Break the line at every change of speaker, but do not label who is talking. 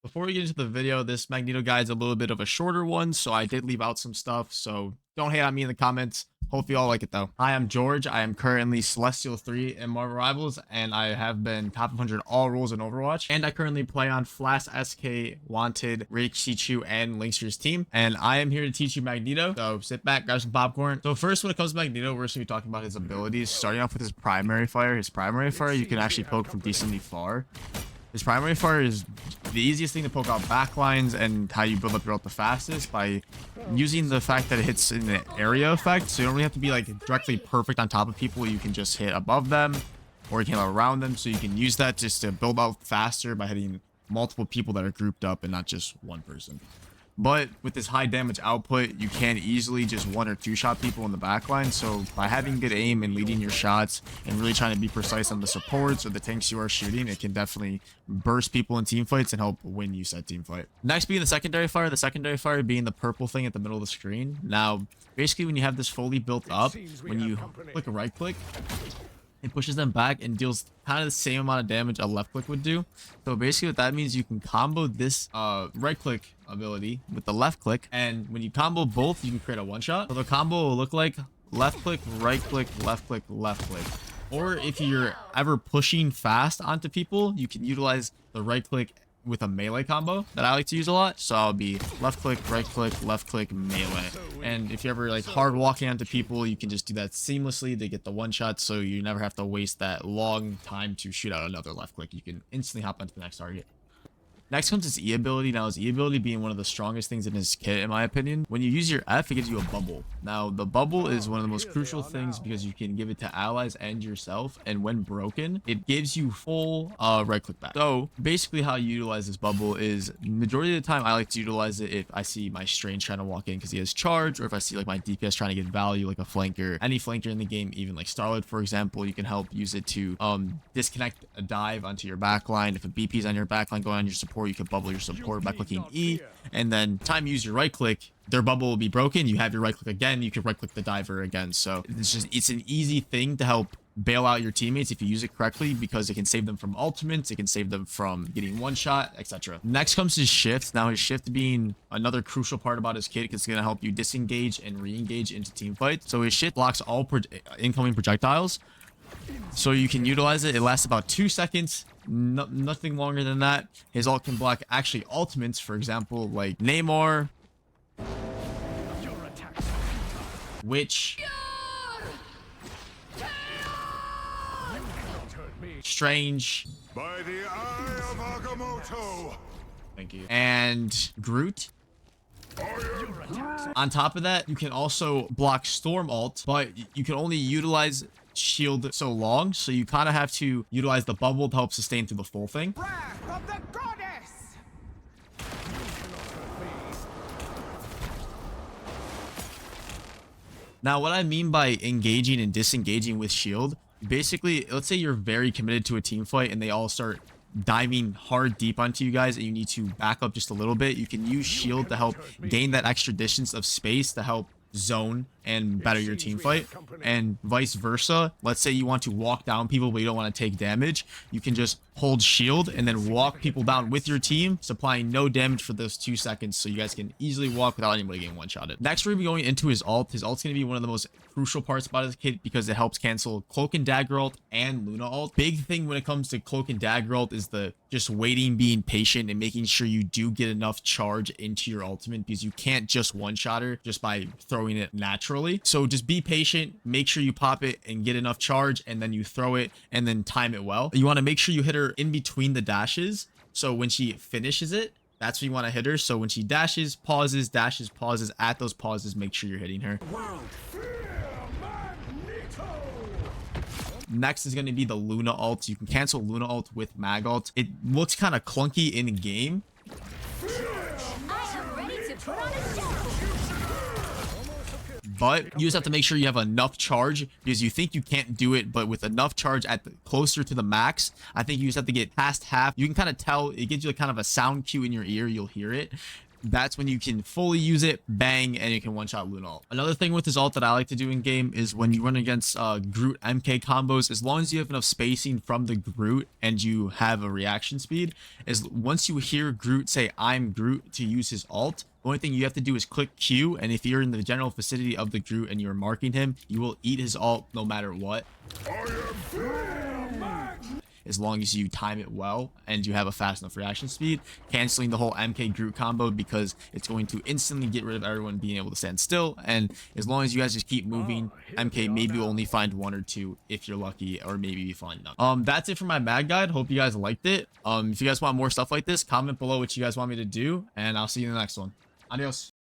Before we get into the video, this Magneto guide is a little bit of a shorter one, so I did leave out some stuff, so don't hate on me in the comments. Hope you all like it though. Hi, I'm George. I am currently Celestial 3 in Marvel Rivals, and I have been top 100 all roles in Overwatch. And I currently play on Flash, SK, Wanted, Rikichu, and Linkster's team. And I am here to teach you Magneto, so sit back, grab some popcorn. So first, when it comes to Magneto, we're just going to be talking about his abilities, starting off with his primary fire. His primary fire, you can actually poke from decently far. His primary fire is the easiest thing to poke out backlines and how you build up your ult the fastest by using the fact that it hits in an area effect. So you don't really have to be like directly perfect on top of people. You can just hit above them or you can hit around them. So you can use that just to build out faster by hitting multiple people that are grouped up and not just one person. But with this high damage output, you can easily just one or two shot people in the backline. So by having good aim and leading your shots and really trying to be precise on the supports or the tanks you are shooting, it can definitely burst people in team fights and help win you said team fight. Next being the secondary fire being the purple thing at the middle of the screen. Now, basically when you have this fully built up, when you click a right click, it pushes them back and deals kind of the same amount of damage a left click would do. So basically what that means, you can combo this right click ability with the left click, and when you combo both, you can create a one shot. So the combo will look like left click, right click, left click, left click. Or if you're ever pushing fast onto people, you can utilize the right click with a melee combo that I like to use a lot. So I'll be left click, left click, melee. And if you're ever like hard walking onto people, you can just do that seamlessly to get the one shot, so you never have to waste that long time to shoot out another left click. You can instantly hop onto the next target. Next comes his E ability. Now his E ability being one of the strongest things in his kit, in my opinion. When you use your F, it gives you a bubble. Now the bubble is one of the most crucial things because you can give it to allies and yourself, and when broken, it gives you full right click back. So basically how you utilize this bubble is, majority of the time I like to utilize it if I see my Strange trying to walk in because he has charge, or if I see like my DPS trying to get value like a flanker, any flanker in the game, even like Starlord for example. You can help use it to disconnect a dive onto your backline. If a BP is on your backline going on your support, you can bubble your support by clicking E, and then time you use your right click, their bubble will be broken. You have your right click again, you can right click the diver again. So it's an easy thing to help bail out your teammates if you use it correctly, because it can save them from ultimates, it can save them from getting one shot, etc. Next comes his shift. Now his shift being another crucial part about his kit, because it's going to help you disengage and re-engage into team fights. So his shift blocks all incoming projectiles, so you can utilize it. It lasts about 2 seconds, nothing longer than that. His ult can block actually ultimates, for example like Neymar, Witch, Strange,
by the eye of Agamotto.
thank you, and Groot. On top of that, you can also block Storm ult, but you can only utilize shield so long, so you kind of have to utilize the bubble to help sustain through the full thing.
Wrath of the goddess!
Now, what I mean by engaging and disengaging with shield, basically, let's say you're very committed to a team fight and they all start diving hard deep onto you guys and you need to back up just a little bit. You can use shield to help gain that extra distance of space to help zone and better your team fight, and vice versa. Let's say you want to walk down people but you don't want to take damage, you can just hold shield and then walk people down with your team, supplying no damage for those 2 seconds, so you guys can easily walk without anybody getting one-shotted. Next, we're going to be going into his ult. His ult's going to be one of the most crucial parts about his kit because it helps cancel Cloak and Dagger ult and Luna ult. Big thing when it comes to Cloak and Dagger ult is the just waiting, being patient, and making sure you do get enough charge into your ultimate, because you can't just one-shot her just by throwing it naturally. So just be patient, make sure you pop it and get enough charge, and then you throw it and then time it well. You want to make sure you hit her in between the dashes, so when she finishes it, that's when you want to hit her. So when she dashes, pauses, at those pauses, make sure you're hitting her. Next is going to be the Luna ult. You can cancel Luna ult with Mag ult. It looks kind of clunky in game, but you just have to make sure you have enough charge, because you think you can't do it, but with enough charge at closer to the max, I think you just have to get past half. You can kind of tell, it gives you kind of a sound cue in your ear, you'll hear it. that's when you can fully use it, bang, and you can one-shot Loon ult. Another thing with his ult that I like to do in game is when you run against Groot MK combos, as long as you have enough spacing from the Groot and you have a reaction speed, is once you hear Groot say I'm Groot to use his ult, the only thing you have to do is click Q, and if you're in the general vicinity of the Groot and you're marking him, you will eat his ult no matter what. As long as you time it well and you have a fast enough reaction speed, canceling the whole MK Groot combo, because it's going to instantly get rid of everyone being able to stand still. And as long as you guys just keep moving, MK maybe will only find 1 or 2 if you're lucky, or maybe you find none. That's it for my mag guide. Hope you guys liked it. If you guys want more stuff like this, comment below what you guys want me to do, and I'll see you in the next one. Adios.